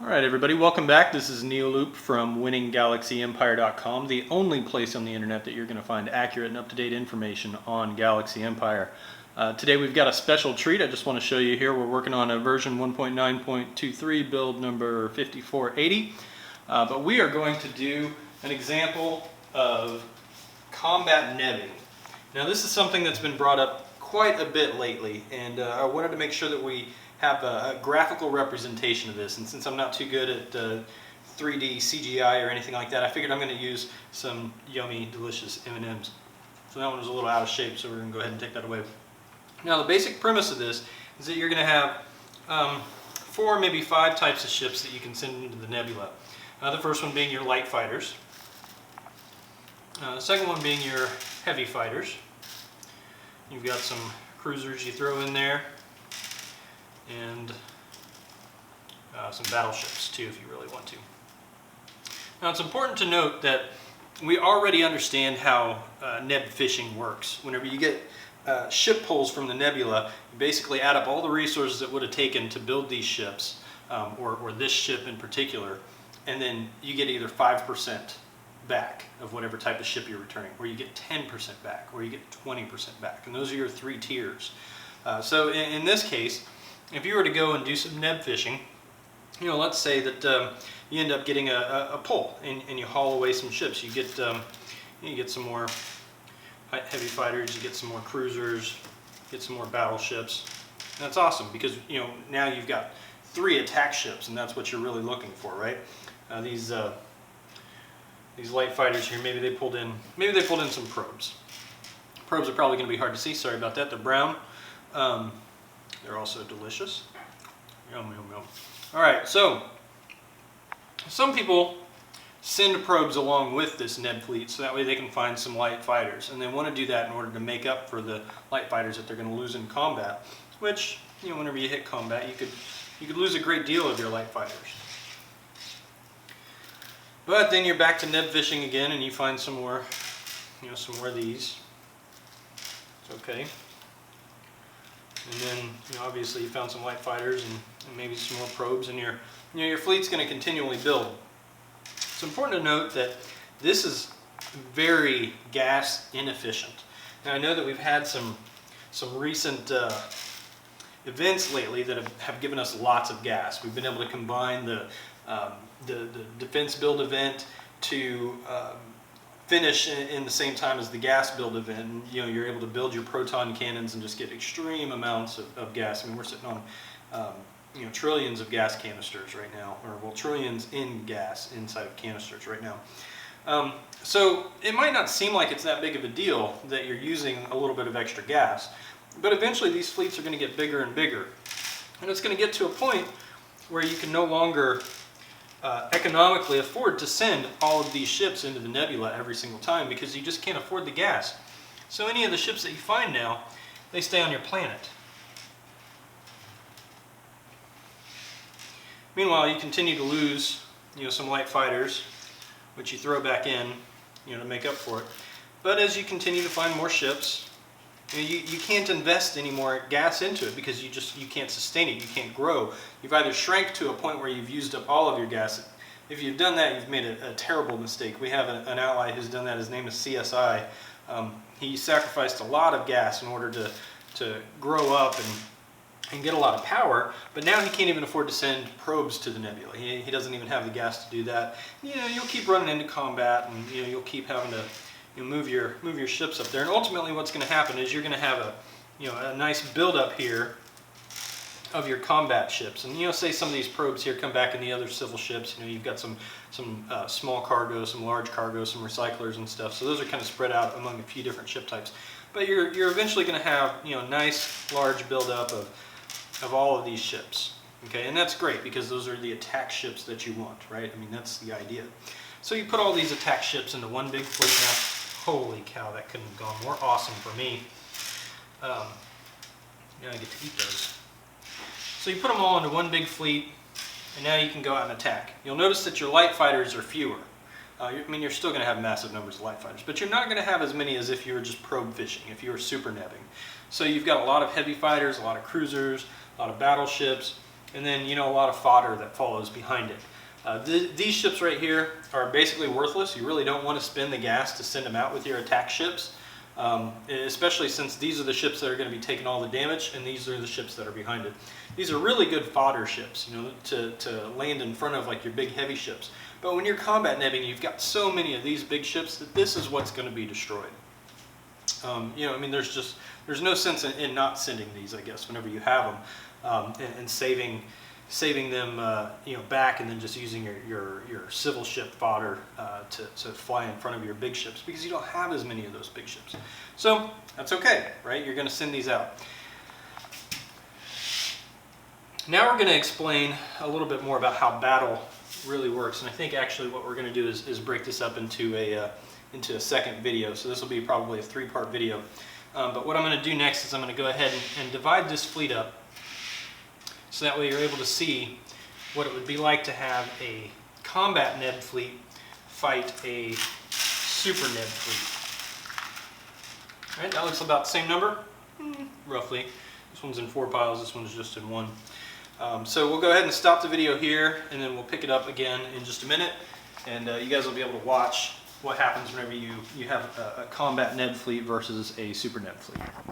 Alright everybody, welcome back. This is Neoloop from WinningGalaxyEmpire.com, the only place on the internet that you're going to find accurate and up-to-date information on Galaxy Empire. Today we've got a special treat. I just want to show you here. We're working on a version 1.9.23 build number 5480. But we are going to do an example of combat nebbing. Now this is something that's been brought up quite a bit lately, and I wanted to make sure that we have a graphical representation of this. And since I'm not too good at 3D CGI or anything like that, I figured I'm going to use some yummy, delicious M&Ms. So that one was a little out of shape, so we're going to go ahead and take that away. Now the basic premise of this is that you're going to have 4, maybe 5 types of ships that you can send into the nebula. The first one being your light fighters. The second one being your heavy fighters. You've got some cruisers you throw in there, and some battleships too if you really want to. Now it's important to note that we already understand how neb fishing works. Whenever you get ship pulls from the nebula, you basically add up all the resources it would have taken to build these ships, or this ship in particular, and then you get either 5% back of whatever type of ship you're returning, or you get 10% back, or you get 20% back, and those are your 3 tiers. So in this case, if you were to go and do some neb fishing, let's say that you end up getting a pull and you haul away some ships. You get some more heavy fighters, you get some more cruisers, get some more battleships. And that's awesome because now you've got 3 attack ships, and that's what you're really looking for, right? These light fighters here, maybe they pulled in some probes. Probes are probably going to be hard to see. Sorry about that. They're brown. They're also delicious. Yum, yum, yum. Alright, so some people send probes along with this neb fleet so that way they can find some light fighters, and they want to do that in order to make up for the light fighters that they're going to lose in combat, which, whenever you hit combat, you could lose a great deal of your light fighters. But then you're back to neb fishing again, and you find some more of these. It's okay. And then, obviously you found some light fighters and maybe some more probes, and your fleet's going to continually build. It's important to note that this is very gas inefficient. Now I know that we've had some recent events lately that have given us lots of gas. We've been able to combine the defense build event to finish in the same time as the gas build event, and you're able to build your proton cannons and just get extreme amounts of gas. I mean, we're sitting on trillions of gas canisters right now, or trillions in gas inside of canisters right now. So it might not seem like it's that big of a deal that you're using a little bit of extra gas, but eventually these fleets are going to get bigger and bigger, and it's going to get to a point where you can no longer economically afford to send all of these ships into the nebula every single time, because you just can't afford the gas. So any of the ships that you find now, they stay on your planet. Meanwhile, you continue to lose some light fighters, which you throw back in to make up for it. But as you continue to find more ships, you can't invest any more gas into it because you can't sustain it. You can't grow. You've either shrank to a point where you've used up all of your gas. If you've done that, you've made a terrible mistake. We have an ally who's done that. His name is CSI. He sacrificed a lot of gas in order to grow up and get a lot of power, but now he can't even afford to send probes to the nebula. He doesn't even have the gas to do that. You'll keep running into combat, and you'll keep having to move your ships up there, and ultimately what's going to happen is you're going to have a nice buildup here of your combat ships. And say some of these probes here come back in the other civil ships. You've got some small cargo, some large cargo, some recyclers and stuff. So those are kind of spread out among a few different ship types. But you're eventually going to have nice large buildup of all of these ships. Okay, and that's great because those are the attack ships that you want, right? I mean, that's the idea. So you put all these attack ships into one big fleet now. Holy cow, that couldn't have gone more awesome for me. Now I get to eat those. So you put them all into one big fleet, and now you can go out and attack. You'll notice that your light fighters are fewer. You're still going to have massive numbers of light fighters, but you're not going to have as many as if you were just probe fishing, if you were super nebbing. So you've got a lot of heavy fighters, a lot of cruisers, a lot of battleships, and then a lot of fodder that follows behind it. These ships right here are basically worthless. You really don't want to spend the gas to send them out with your attack ships, especially since these are the ships that are going to be taking all the damage, and these are the ships that are behind it. These are really good fodder ships, to land in front of like your big heavy ships. But when you're combat nebbing, you've got so many of these big ships that this is what's going to be destroyed. I mean, there's no sense in not sending these, I guess, whenever you have them, and saving them, back, and then just using your civil ship fodder to fly in front of your big ships, because you don't have as many of those big ships. So that's okay, right? You're going to send these out. Now we're going to explain a little bit more about how battle really works, and I think actually what we're going to do is break this up into a second video. So this will be probably a 3-part video. But what I'm going to do next is I'm going to go ahead and divide this fleet up, so that way you're able to see what it would be like to have a combat neb fleet fight a super neb fleet. All right, that looks about the same number, roughly. This one's in 4 piles, this one's just in 1. So we'll go ahead and stop the video here, and then we'll pick it up again in just a minute, and you guys will be able to watch what happens whenever you have a combat neb fleet versus a super neb fleet.